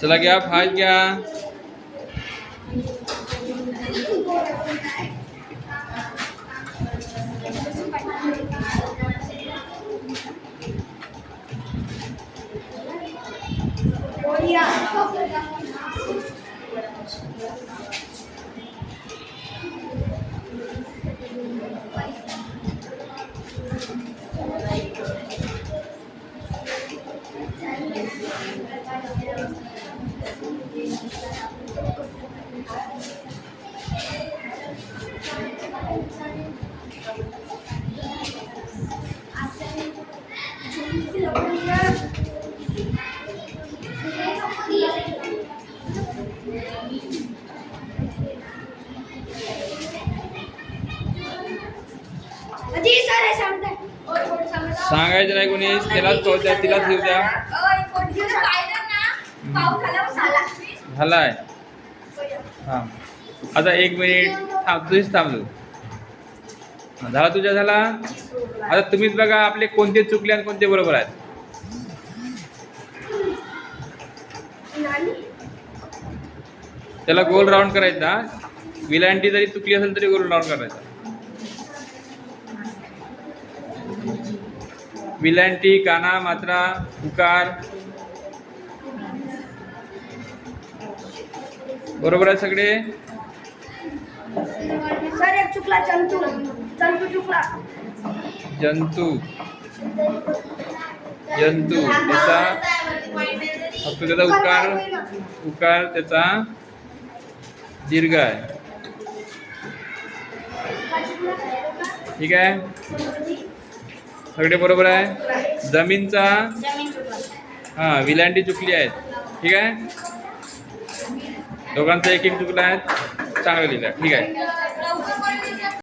चला गया फाज गया। सांगायचं नाही कोणी, त्यालाच पाहू द्या, तिलाच घेऊ द्या. झालाय. हा आता 1 मिनिट थांब, तुझीच थांबलो. झाला तुझ्या झाला. आता तुम्हीच बघा आपले कोणते चुकले आणि कोणते बरोबर आहेत. त्याला गोल राऊंड करायचा. विलांटी जरी चुकली असेल तरी गोल राऊंड करायचा. विलांटी, काना, मात्रा, उकार बरोबर आहे सगळे. सर एक चुकला, जंतू. जंतू चुकला. जंतू. जंतू त्याचा फक्त त्याचा उकार, उकार त्याचा दीर्घ आहे. ठीक आहे, सगळे बरोबर आहे. जमीनचा हा विलांटी चुकली आहेत. ठीक आहे, दोघांचा 1-1 चुकला आहेत. चांगलं लिहिलं. ठीक आहे.